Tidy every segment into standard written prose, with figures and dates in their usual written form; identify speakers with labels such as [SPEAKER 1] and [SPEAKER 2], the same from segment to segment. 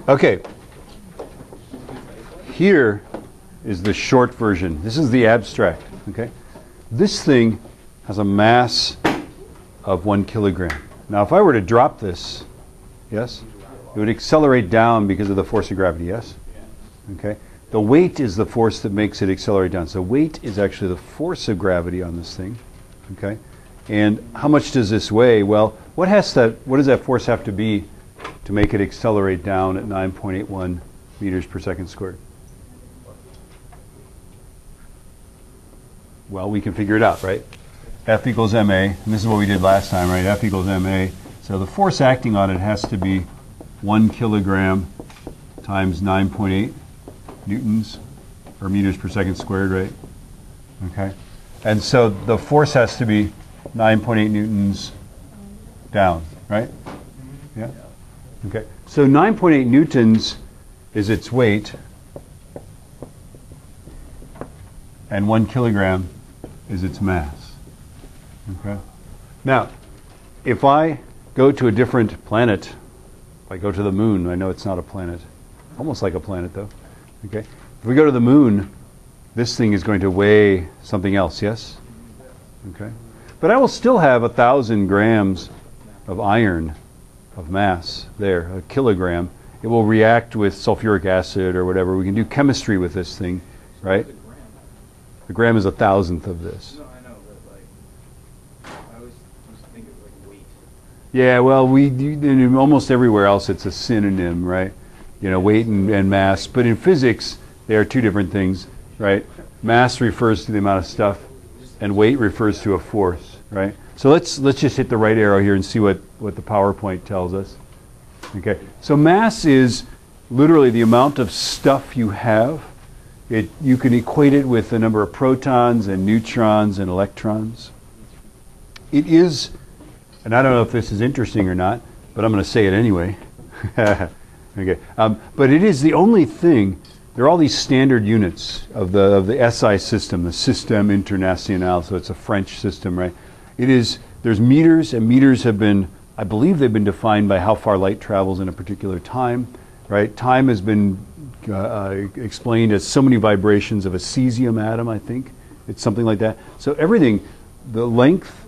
[SPEAKER 1] Okay. Here is the short version. This is the abstract. Okay. This thing has a mass of 1 kilogram. Now, if I were to drop this, yes, it would accelerate down because of the force of gravity, yes? Okay. The weight is the force that makes it accelerate down. So weight is actually the force of gravity on this thing. Okay. And how much does this weigh? Well, what does that force have to be to make it accelerate down at 9.81 meters per second squared? Well, we can figure it out, right? F equals ma, and this is what we did last time, right? F equals ma. So the force acting on it has to be 1 kilogram times 9.8 newtons, or meters per second squared, right? Okay. And so the force has to be 9.8 newtons down, right? Yeah? Okay. So 9.8 newtons is its weight, and 1 kilogram is its mass. Okay. Now, if I go to a different planet, if I go to the moon, I know it's not a planet, almost like a planet though. Okay. If we go to the moon, this thing is going to weigh something else, yes? Okay. But I will still have 1,000 grams of iron of mass there, a kilogram. It will react with sulfuric acid or whatever. We can do chemistry with this thing, right? The gram is 1,000th of this.
[SPEAKER 2] No, I know, but like, I always used to think of like weight.
[SPEAKER 1] Yeah, well, almost everywhere else it's a synonym, right? You know, weight and mass. But in physics, they are two different things, right? Mass refers to the amount of stuff, and weight refers to a force, right? So let's just hit the right arrow here and see what the PowerPoint tells us. Okay, so mass is literally the amount of stuff you have. You can equate it with the number of protons and neutrons and electrons. It is, and I don't know if this is interesting or not, but I'm going to say it anyway. Okay, but it is the only thing. There are all these standard units of the SI system, the Système International. So it's a French system, right? There's meters, and meters have been, I believe they've been defined by how far light travels in a particular time, right? Time has been explained as so many vibrations of a cesium atom, I think. It's something like that. So everything, the length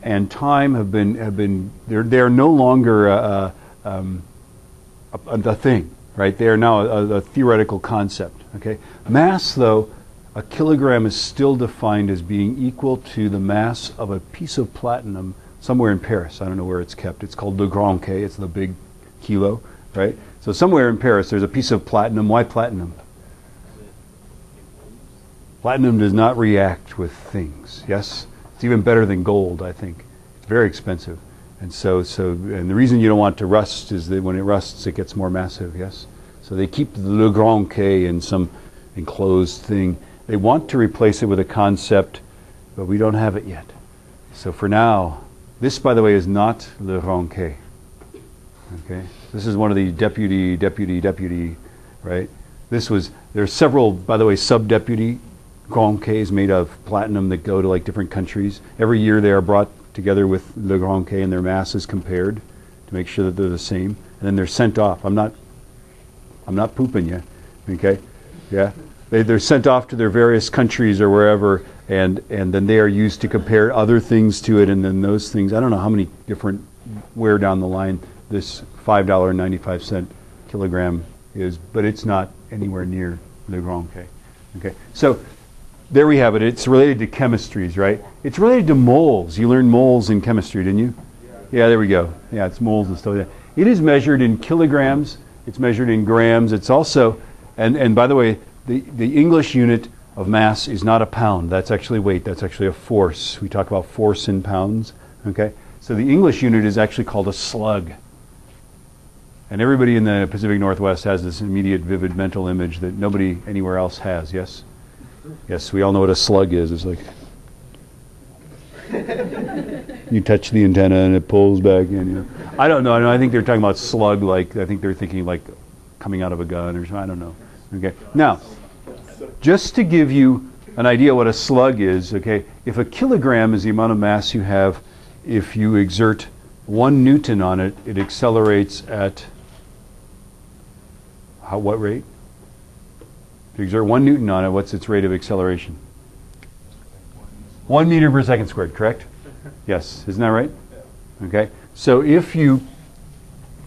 [SPEAKER 1] and time have been they're no longer a thing, right? They are now a theoretical concept, okay? Mass, though, a kilogram is still defined as being equal to the mass of a piece of platinum somewhere in Paris. I don't know where it's kept. It's called Le Grand K. It's the big kilo, right? So somewhere in Paris there's a piece of platinum. Why platinum? Platinum does not react with things, yes? It's even better than gold, I think. It's very expensive. And and the reason you don't want to rust is that when it rusts it gets more massive, yes? So they keep the Le Grand K in some enclosed thing. They want to replace it with a concept, but we don't have it yet. So for now, this, by the way, is not Le Grand K. Okay? This is one of the deputy, right? There's several, by the way, sub-deputy Grand Ks made of platinum that go to like different countries. Every year they are brought together with Le Grand K and their mass is compared to make sure that they're the same. And then they're sent off. I'm not pooping you, okay? Yeah? They're sent off to their various countries or wherever, and then they are used to compare other things to it, and then those things, I don't know how many different, where down the line this $5.95 kilogram is, but it's not anywhere near Le Grand K. Okay, so there we have it. It's related to chemistries, right? It's related to moles. You learned moles in chemistry, didn't you? Yeah, there we go. Yeah, it's moles and stuff like that. It is measured in kilograms. It's measured in grams. It's also, and by the way, the English unit of mass is not a pound. That's actually weight. That's actually a force. We talk about force in pounds. Okay? So the English unit is actually called a slug. And everybody in the Pacific Northwest has this immediate, vivid mental image that nobody anywhere else has, yes? Yes, we all know what a slug is. It's like you touch the antenna and it pulls back in. You know. I don't know. I think they're talking about slug like, I think they're thinking like coming out of a gun or something. I don't know. Okay. Now, just to give you an idea what a slug is, okay, if a kilogram is the amount of mass you have if you exert 1 Newton on it, it accelerates at what rate? If you exert 1 Newton on it, what's its rate of acceleration? 1 meter per second squared, correct? Yes, isn't that right? Okay, so if you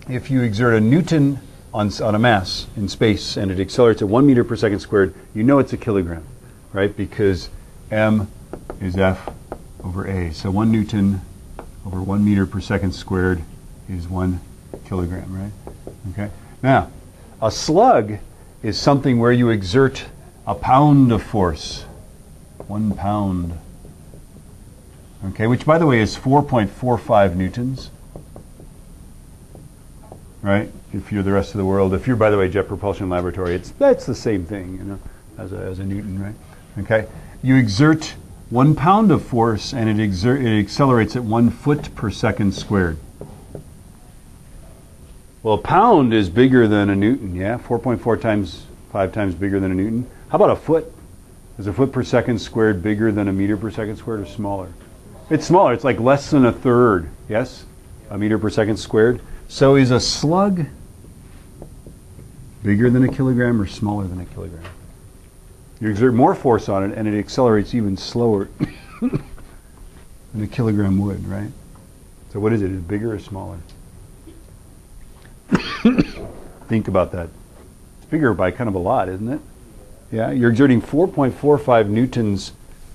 [SPEAKER 1] exert a Newton on a mass in space and it accelerates at 1 meter per second squared, you know it's a kilogram, right? Because m is F over a. So 1 Newton over 1 meter per second squared is 1 kilogram, right? Okay. Now, a slug is something where you exert a pound of force. 1 pound. Okay, which by the way is 4.45 newtons. Right? If you're the rest of the world, if you're, by the way, Jet Propulsion Laboratory, that's the same thing, you know, as a newton, right? Okay, you exert 1 pound of force, and it accelerates at 1 foot per second squared. Well, a pound is bigger than a newton, yeah, 4.4 times 5 times bigger than a newton. How about a foot? Is a foot per second squared bigger than a meter per second squared, or smaller? It's smaller. It's like less than a third. Yes, a meter per second squared. So is a slug bigger than a kilogram or smaller than a kilogram? You exert more force on it and it accelerates even slower than a kilogram would, right? So what is it? Is it bigger or smaller? Think about that. It's bigger by kind of a lot, isn't it? Yeah, you're exerting 4.45 newtons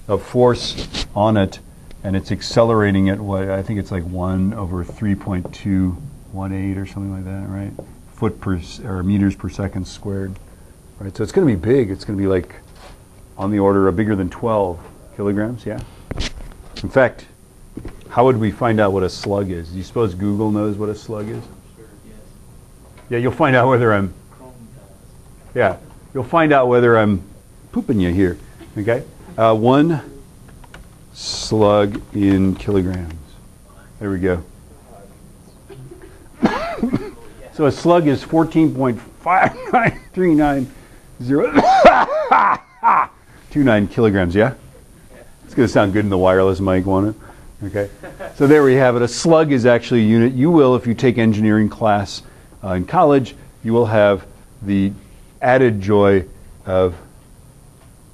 [SPEAKER 1] of force on it and it's accelerating at what, I think it's like 1 over 3.218 or something like that, right? Foot per, or meters per second squared, right? So it's going to be big. It's going to be like on the order of bigger than 12 kilograms, yeah? In fact, how would we find out what a slug is? Do you suppose Google knows what a slug is?
[SPEAKER 2] Sure, yes.
[SPEAKER 1] Yeah, you'll find out whether I'm, yeah, you'll find out whether I'm pooping you here, okay? 1 slug in kilograms. There we go. So a slug is 14.5939029 kilograms, yeah? It's going to sound good in the wireless mic, won't it? Okay. So there we have it. A slug is actually a unit. You will, if you take engineering class in college, you will have the added joy of,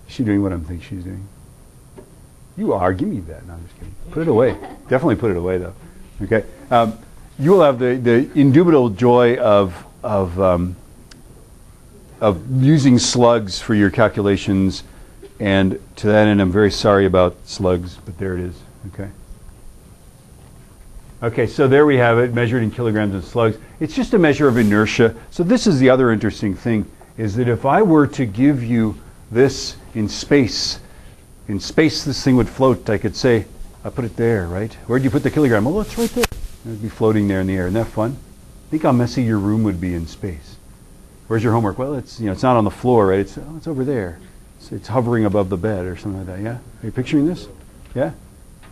[SPEAKER 1] is she doing what I'm thinking she's doing? You are. Give me that. No, I'm just kidding. Put it away. Definitely put it away, though. Okay. You will have the indubitable joy of using slugs for your calculations, and to that end, I'm very sorry about slugs, but there it is. Okay. Okay, so there we have it, measured in kilograms of slugs. It's just a measure of inertia. So this is the other interesting thing, is that if I were to give you this in space this thing would float. I could say, I put it there, right? Where'd you put the kilogram? Oh, it's right there. It would be floating there in the air. Isn't that fun? Think how messy your room would be in space. Where's your homework? Well, it's it's not on the floor, right? It's over there. It's hovering above the bed or something like that. Yeah. Are you picturing this? Yeah.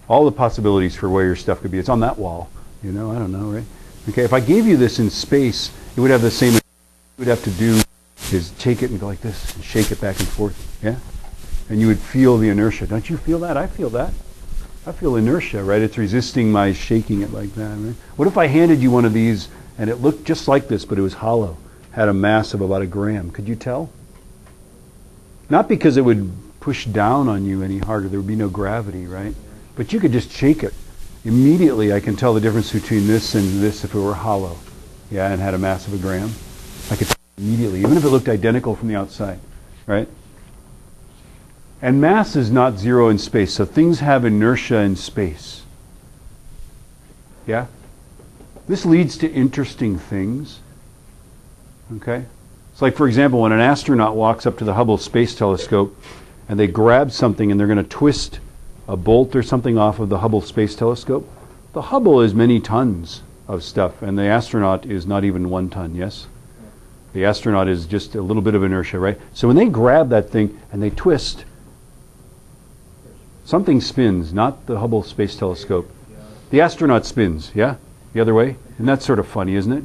[SPEAKER 1] All the possibilities for where your stuff could be. It's on that wall. I don't know, right? Okay. If I gave you this in space, it would have the same. What you would have to do is take it and go like this and shake it back and forth. Yeah. And you would feel the inertia. Don't you feel that? I feel that. I feel inertia, right? It's resisting my shaking it like that, right? What if I handed you one of these and it looked just like this, but it was hollow, had a mass of about 1 gram? Could you tell? Not because it would push down on you any harder. There would be no gravity, right? But you could just shake it. Immediately, I can tell the difference between this and this if it were hollow, yeah, and had a mass of 1 gram. I could tell immediately, even if it looked identical from the outside, right? And mass is not zero in space, so things have inertia in space. Yeah? This leads to interesting things. Okay? It's like, for example, when an astronaut walks up to the Hubble Space Telescope and they grab something and they're going to twist a bolt or something off of the Hubble Space Telescope. The Hubble is many tons of stuff, and the astronaut is not even 1 ton, yes? The astronaut is just a little bit of inertia, right? So when they grab that thing and they twist, something spins, not the Hubble Space Telescope. The astronaut spins, yeah? The other way? And that's sort of funny, isn't it?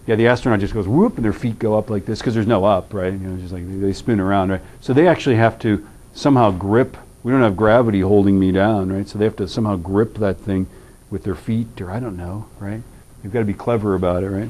[SPEAKER 1] Yeah, the astronaut just goes whoop, and their feet go up like this, because there's no up, right? Just like they spin around, right? So they actually have to somehow grip. We don't have gravity holding me down, right? So they have to somehow grip that thing with their feet, or I don't know, right? They've got to be clever about it, right?